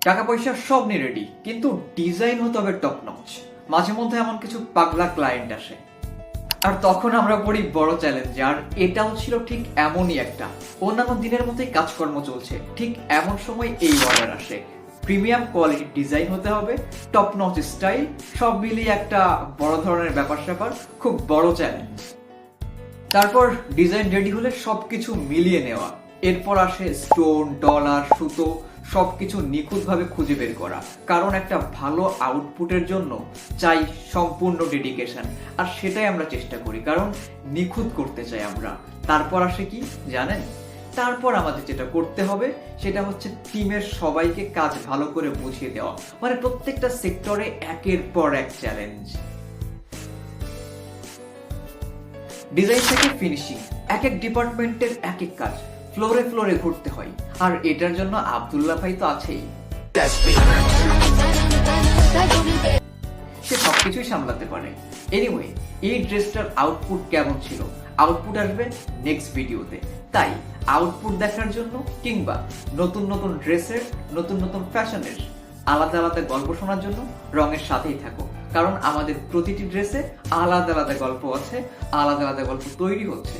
টাকা পয়সা সব নিয়ে রেডি, কিন্তু ডিজাইন হতে হবে টপ নচ। মাঝে মধ্যে এমন কিছু পাগলা ক্লায়েন্ট আসে, আর তখন আমরা পড়ি বড় চ্যালেঞ্জে। আর এটাও ছিল ঠিক এমনই একটা। অন্যান্য দিনের মতোই কাজকর্ম চলছে, ঠিক এমন সময় এই অর্ডার আসে। প্রিমিয়াম কোয়ালিটির ডিজাইন হতে হবে, টপ নচ স্টাইল, সব মিলিয়ে একটা বড় ধরনের ব্যাপার স্যাপার, খুব বড় চ্যালেঞ্জ। তারপর ডিজাইন রেডি হলে সবকিছু মিলিয়ে নেওয়া, এরপর আসে স্টোন, ডলার, সুতো, সবকিছু নিখুঁতভাবে খুঁজে বের করা। কারণ একটা ভালো আউটপুটের জন্য চাই সম্পূর্ণ ডেডিকেশন, আর সেটাই আমরা চেষ্টা করি, কারণ নিখুঁত করতে চাই আমরা। তারপর আসে কি জানেন? তারপর আমাদের যেটা করতে হবে সেটা হচ্ছে টিমের সবাইকে কাজ ভালো করে বুঝিয়ে দেওয়া। মানে প্রত্যেকটা সেক্টরে একের পর এক চ্যালেঞ্জ। ডিজাইন থেকে ফিনিশিং, এক এক ডিপার্টমেন্টের এক এক কাজ, ফ্লোরে ফ্লোরে ঘুরতে হয়। আর এটার জন্য আব্দুল্লাহ ভাই তো আছেই, সে সবকিছুই সামলাতে পারে। এনিওয়ে, এই ড্রেসটার আউটপুট কেমন ছিল, আউটপুট আসবে নেক্সট ভিডিওতে। তাই আউটপুট দেখার জন্য কিংবা নতুন নতুন ড্রেসের, নতুন নতুন ফ্যাশনের আলাদা আলাদা গল্প শোনার জন্য রঙের সাথেই থাকো। কারণ আমাদের প্রতিটি ড্রেসে আলাদা আলাদা গল্প আছে, আলাদা আলাদা গল্প তৈরি হচ্ছে।